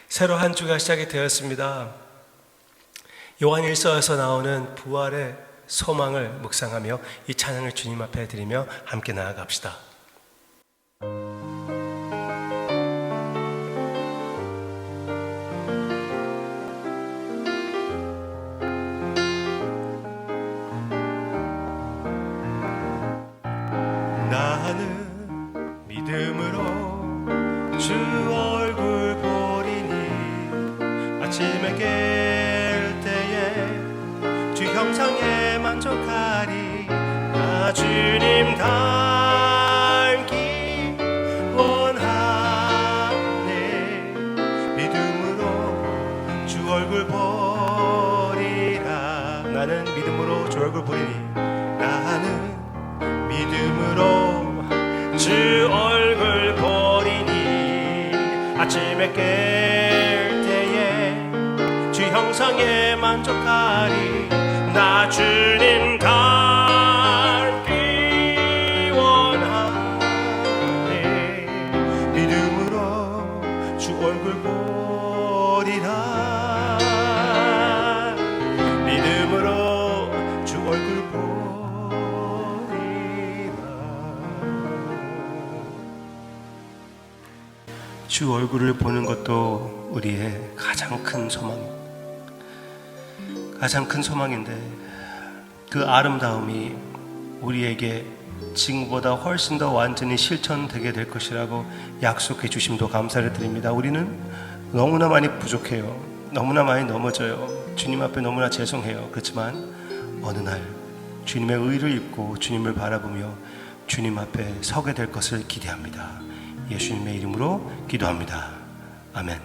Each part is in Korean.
새로 한 주가 시작이 되었습니다. 요한일서에서 나오는 부활의 소망을 묵상하며 이 찬양을 주님 앞에 드리며 함께 나아갑시다. 나는 믿음으로 주 얼굴 보리니 아침에 깰 때에 주 형상에 만족하리. 나 주님 닮기 원하네. 믿음으로 주 얼굴 보리라. 나는 믿음으로 주 얼굴 보리니 나는 믿음으로 주 얼굴 보리니 아침에 깰 때에 주 형상에 만족하리. 나 주님 닮기 원하네. 믿음으로 주 얼굴 보리라. 믿음으로 주 얼굴 주 얼굴을 보는 것도 우리의 가장 큰 소망인데 그 아름다움이 우리에게 지금보다 훨씬 더 완전히 실천되게 될 것이라고 약속해 주심도 감사를 드립니다. 우리는 너무나 많이 부족해요. 너무나 많이 넘어져요. 주님 앞에 너무나 죄송해요. 그렇지만 어느 날 주님의 의를 입고 주님을 바라보며 주님 앞에 서게 될 것을 기대합니다. 예수님의 이름으로 기도합니다. 아멘.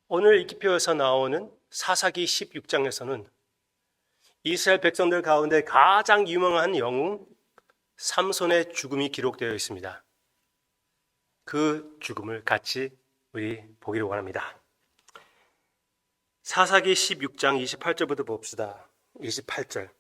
오늘 이기표에서 나오는 사사기 16장에서는 이스라엘 백성들 가운데 가장 유명한 영웅 삼손의 죽음이 기록되어 있습니다. 그 죽음을 같이 우리 보기를 원합니다. 사사기 16장 28절부터 봅시다. 28절.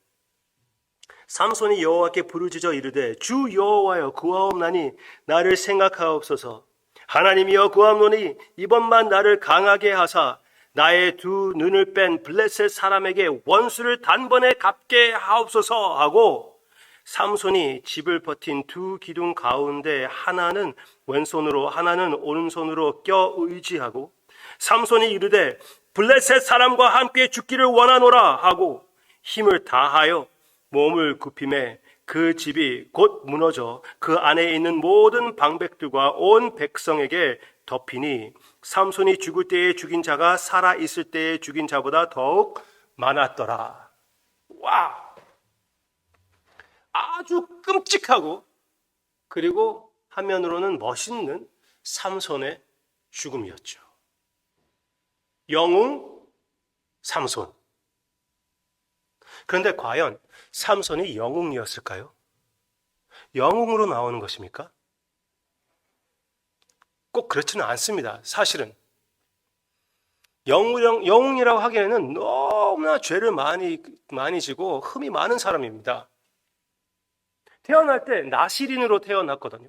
삼손이 여호와께 부르짖어 이르되 주 여호와여 구하옵나니 나를 생각하옵소서. 하나님이여 구하옵노니 이번만 나를 강하게 하사 나의 두 눈을 뺀 블레셋 사람에게 원수를 단번에 갚게 하옵소서 하고, 삼손이 집을 버틴 두 기둥 가운데 하나는 왼손으로 하나는 오른손으로 껴 의지하고, 삼손이 이르되 블레셋 사람과 함께 죽기를 원하노라 하고 힘을 다하여 몸을 굽힘에 그 집이 곧 무너져 그 안에 있는 모든 방백들과 온 백성에게 덮이니 삼손이 죽을 때에 죽인 자가 살아 있을 때에 죽인 자보다 더욱 많았더라. 와! 아주 끔찍하고 그리고 한면으로는 멋있는 삼손의 죽음이었죠. 영웅 삼손. 그런데 과연 삼손이 영웅이었을까요? 영웅으로 나오는 것입니까? 꼭 그렇지는 않습니다. 사실은 영웅이라고 하기에는 너무나 죄를 많이 지고 흠이 많은 사람입니다. 태어날 때 나실인으로 태어났거든요.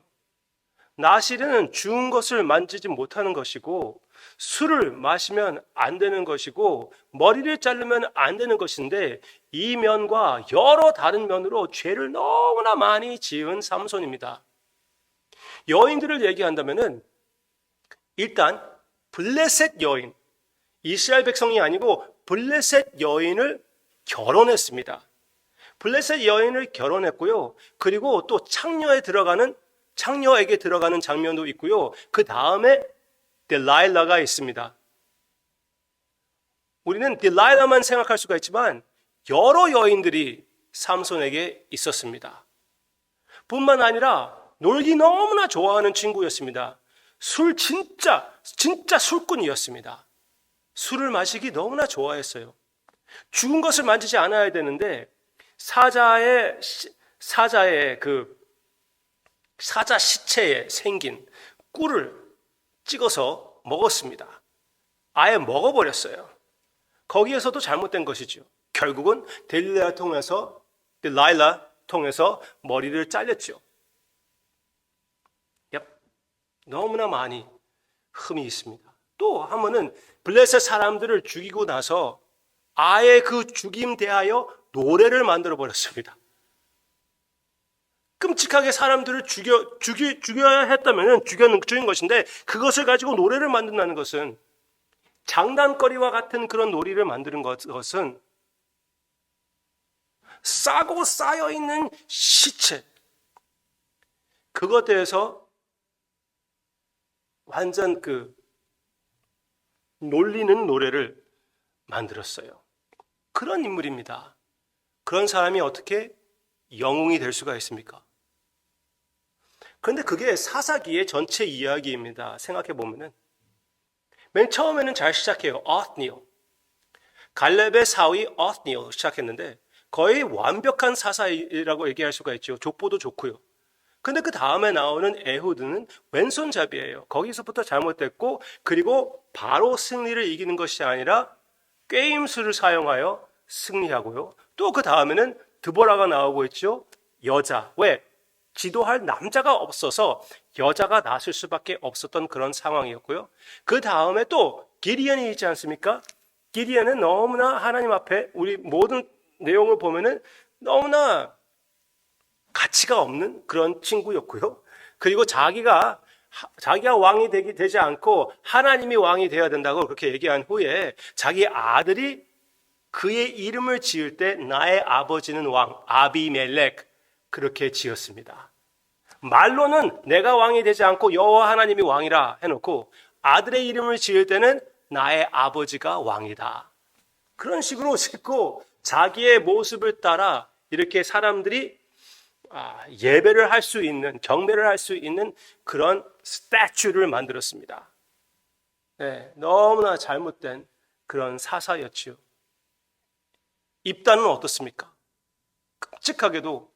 나실인은 죽은 것을 만지지 못하는 것이고, 술을 마시면 안 되는 것이고, 머리를 자르면 안 되는 것인데, 이 면과 여러 다른 면으로 죄를 너무나 많이 지은 삼손입니다. 여인들을 얘기한다면은 일단 블레셋 여인, 이스라엘 백성이 아니고 블레셋 여인을 결혼했습니다. 블레셋 여인을 결혼했고요. 그리고 또 창녀에게 들어가는 장면도 있고요. 그 다음에 딜라일라가 있습니다. 우리는 딜라일라만 생각할 수가 있지만 여러 여인들이 삼손에게 있었습니다. 뿐만 아니라 놀기 너무나 좋아하는 친구였습니다. 술 진짜 술꾼이었습니다. 술을 마시기 너무나 좋아했어요. 죽은 것을 만지지 않아야 되는데 사자 시체에 생긴 꿀을 찍어서 먹었습니다. 아예 먹어버렸어요. 거기에서도 잘못된 것이죠. 결국은 딜라일라 통해서 머리를 잘렸죠. 너무나 많이 흠이 있습니다. 또 한 번은 블레셋 사람들을 죽이고 나서 아예 그 죽임 대하여 노래를 만들어 버렸습니다. 끔찍하게 사람들을 죽여야 했다면 죽인 것인데 그것을 가지고 노래를 만든다는 것은 장난거리와 같은 그런 놀이를 만드는 것은 싸고 쌓여있는 시체, 그것에 대해서 완전 놀리는 노래를 만들었어요. 그런 인물입니다. 그런 사람이 어떻게 영웅이 될 수가 있습니까? 그런데 그게 사사기의 전체 이야기입니다. 생각해 보면은 맨 처음에는 잘 시작해요. 오스니엘, 갈렙의 사위 오스니엘 시작했는데 거의 완벽한 사사이라고 얘기할 수가 있죠. 족보도 좋고요. 근데 그 다음에 나오는 에후드는 왼손잡이에요. 거기서부터 잘못됐고, 그리고 바로 승리를 이기는 것이 아니라 꾀임수를 사용하여 승리하고요. 또 그 다음에는 드보라가 나오고 있죠. 여자. 왜? 지도할 남자가 없어서 여자가 나설 수밖에 없었던 그런 상황이었고요. 그 다음에 또 기디언이 있지 않습니까? 기디언은 너무나 하나님 앞에 우리 모든 내용을 보면은 너무나 가치가 없는 그런 친구였고요. 그리고 자기가 왕이 되지 않고 하나님이 왕이 되어야 된다고 그렇게 얘기한 후에 자기 아들이 그의 이름을 지을 때 나의 아버지는 왕, 아비멜렉, 그렇게 지었습니다. 말로는 내가 왕이 되지 않고 여호와 하나님이 왕이라 해놓고 아들의 이름을 지을 때는 나의 아버지가 왕이다. 그런 식으로 짓고 자기의 모습을 따라 이렇게 사람들이 예배를 할 수 있는, 경배를 할 수 있는 그런 스태츄를 만들었습니다. 네, 너무나 잘못된 그런 사사였지요. 입단은 어떻습니까? 끔찍하게도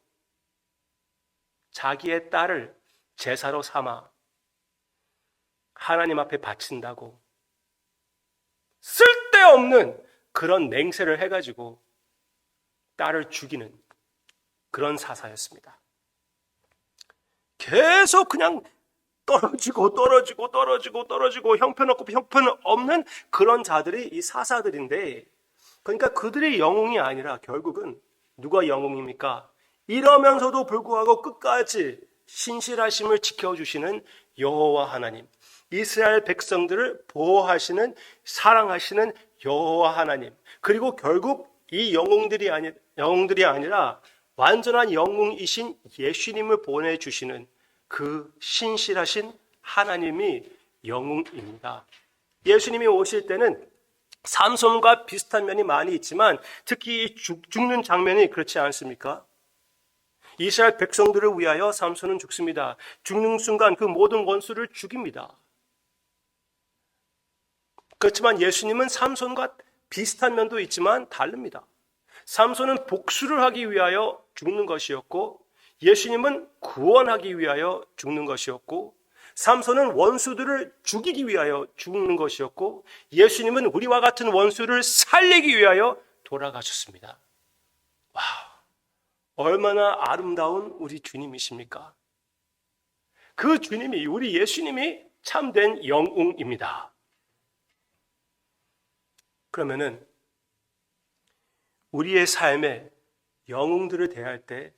자기의 딸을 제사로 삼아 하나님 앞에 바친다고 쓸데없는 그런 맹세를 해가지고 딸을 죽이는 그런 사사였습니다. 계속 그냥 떨어지고 형편없는 그런 자들이 이 사사들인데, 그러니까 그들의 영웅이 아니라 결국은 누가 영웅입니까? 이러면서도 불구하고 끝까지 신실하심을 지켜주시는 여호와 하나님, 이스라엘 백성들을 보호하시는, 사랑하시는 여호와 하나님, 그리고 결국 이 영웅들이 아니라 완전한 영웅이신 예수님을 보내주시는 그 신실하신 하나님이 영웅입니다. 예수님이 오실 때는 삼손과 비슷한 면이 많이 있지만 특히 죽는 장면이 그렇지 않습니까? 이스라엘 백성들을 위하여 삼손은 죽습니다. 죽는 순간 그 모든 원수를 죽입니다. 그렇지만 예수님은 삼손과 비슷한 면도 있지만 다릅니다. 삼손은 복수를 하기 위하여 죽는 것이었고 예수님은 구원하기 위하여 죽는 것이었고, 삼손은 원수들을 죽이기 위하여 죽는 것이었고 예수님은 우리와 같은 원수를 살리기 위하여 돌아가셨습니다. 와, 얼마나 아름다운 우리 주님이십니까? 그 주님이, 우리 예수님이 참된 영웅입니다. 그러면은 우리의 삶에 영웅들을 대할 때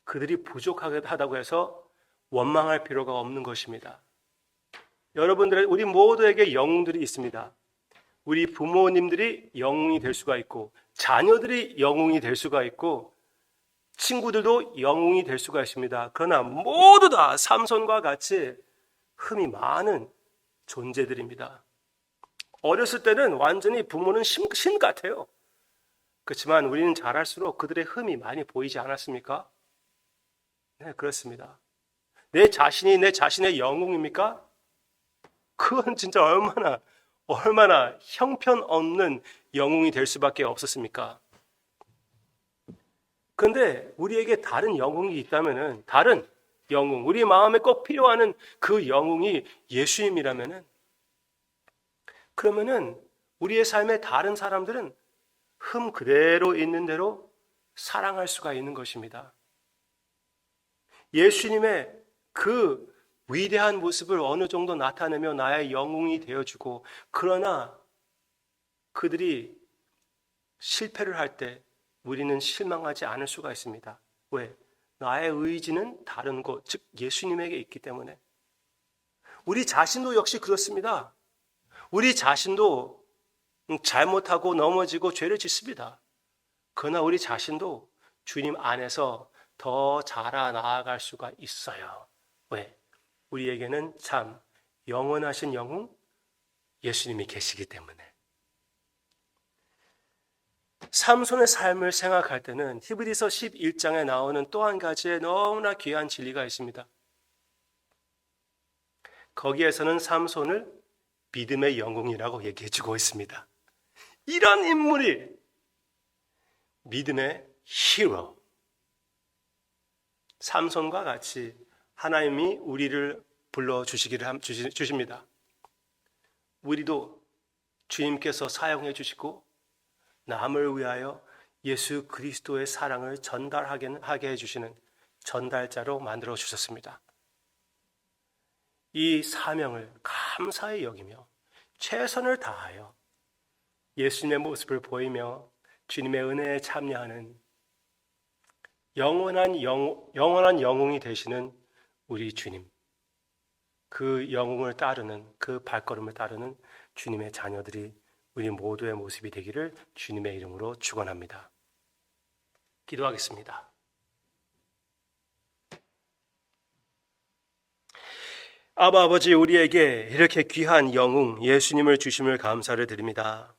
그들이 부족하다고 해서 원망할 필요가 없는 것입니다. 우리 모두에게 영웅들이 있습니다. 우리 부모님들이 영웅이 될 수가 있고, 자녀들이 영웅이 될 수가 있고, 친구들도 영웅이 될 수가 있습니다. 그러나 모두 다 삼손과 같이 흠이 많은 존재들입니다. 어렸을 때는 완전히 부모는 신 같아요. 그렇지만 우리는 자랄수록 그들의 흠이 많이 보이지 않았습니까? 네, 그렇습니다. 내 자신이 내 자신의 영웅입니까? 그건 진짜 얼마나 형편없는 영웅이 될 수밖에 없었습니까? 그런데 우리에게 다른 영웅이 있다면은, 다른 영웅, 우리 마음에 꼭 필요한 그 영웅이 예수님이라면은, 그러면은 우리의 삶에 다른 사람들은 흠 그대로 있는 대로 사랑할 수가 있는 것입니다. 예수님의 그 위대한 모습을 어느 정도 나타내며 나의 영웅이 되어주고, 그러나 그들이 실패를 할 때 우리는 실망하지 않을 수가 있습니다. 왜? 나의 의지는 다른 곳, 즉 예수님에게 있기 때문에. 우리 자신도 역시 그렇습니다. 우리 자신도 잘못하고 넘어지고 죄를 짓습니다. 그러나 우리 자신도 주님 안에서 더 자라나아갈 수가 있어요. 왜? 우리에게는 참 영원하신 영웅 예수님이 계시기 때문에. 삼손의 삶을 생각할 때는 히브리서 11장에 나오는 또 한 가지의 너무나 귀한 진리가 있습니다. 거기에서는 삼손을 믿음의 영웅이라고 얘기해주고 있습니다. 이런 인물이 믿음의 히로, 삼손과 같이 하나님이 우리를 불러주시기를 주십니다. 우리도 주님께서 사용해 주시고 남을 위하여 예수 그리스도의 사랑을 전달하게 해주시는 전달자로 만들어 주셨습니다. 이 사명을 감사히 여기며 최선을 다하여 예수님의 모습을 보이며 주님의 은혜에 참여하는 영원한 영웅이 되시는 우리 주님, 그 영웅을 따르는, 그 발걸음을 따르는 주님의 자녀들이 우리 모두의 모습이 되기를 주님의 이름으로 축원합니다. 기도하겠습니다. 아버지, 우리에게 이렇게 귀한 영웅 예수님을 주심을 감사를 드립니다.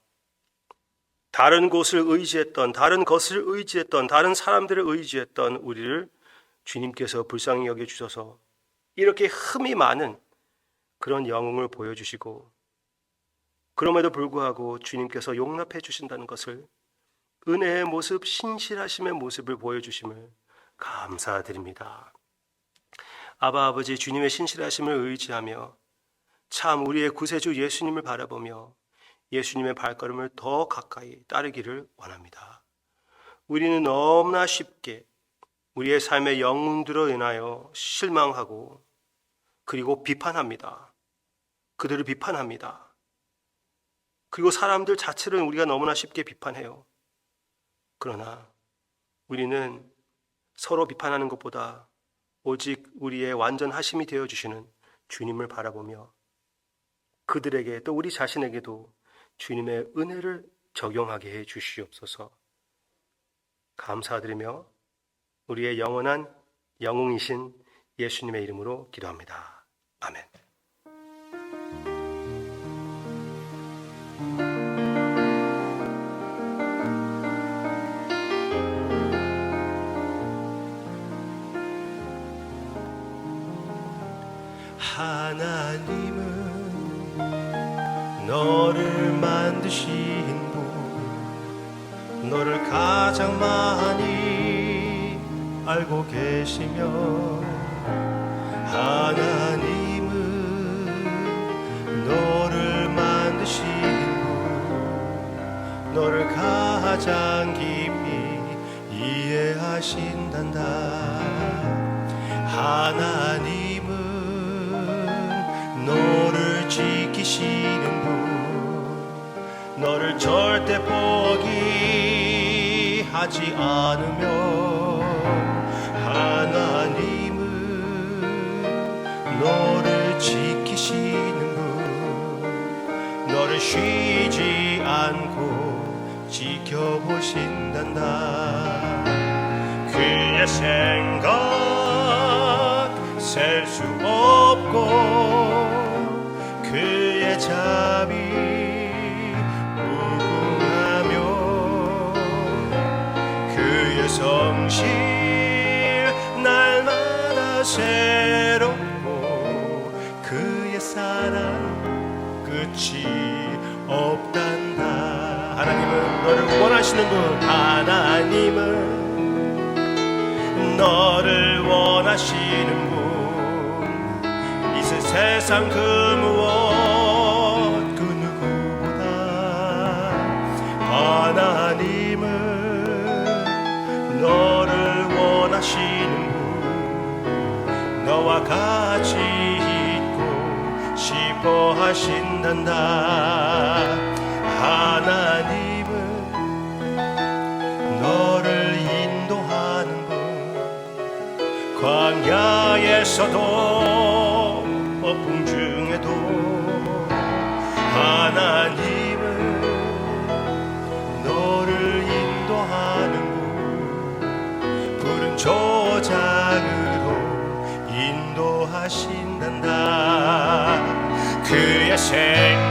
다른 곳을 의지했던, 다른 것을 의지했던, 다른 사람들을 의지했던 우리를 주님께서 불쌍히 여겨주셔서 이렇게 흠이 많은 그런 영웅을 보여주시고, 그럼에도 불구하고 주님께서 용납해 주신다는 것을, 은혜의 모습, 신실하심의 모습을 보여주심을 감사드립니다. 아버지, 주님의 신실하심을 의지하며 참 우리의 구세주 예수님을 바라보며 예수님의 발걸음을 더 가까이 따르기를 원합니다. 우리는 너무나 쉽게 우리의 삶의 영웅들로 인하여 실망하고 그리고 비판합니다. 그들을 비판합니다. 그리고 사람들 자체를 우리가 너무나 쉽게 비판해요. 그러나 우리는 서로 비판하는 것보다 오직 우리의 완전하심이 되어주시는 주님을 바라보며 그들에게, 또 우리 자신에게도 주님의 은혜를 적용하게 해 주시옵소서. 감사드리며 우리의 영원한 영웅이신 예수님의 이름으로 기도합니다. 아멘. 하나님은 너를 만드신 분, 너를 가장 많이 알고 계시며, 하나님은 너를 만드신 분, 너를 가장 깊이 이해하신단다. 하나님은 너를 지키시는 분, 너를 절대 포기하지 않으며, 하나님은 너를 지키시는 분, 너를 쉬지 않고 지켜보신단다. 그의 생각 셀 수 없고 그의 자비 무궁하며, 그의 성실 날마다 새롭고 그의 사랑 끝이 없단다. 하나님은 너를 원하시는 분, 하나님은 너를 원하시는 분, 세상 그 무엇 그 누구보다 하나님은 너를 원하시는 분, 너와 같이 기뻐하신단다. 하나님은 너를 인도하는 분, 광야에서도 폭풍 중에도 하나님은 너를 인도하는 분, 푸른 조장으로 인도하신단다. 그의 생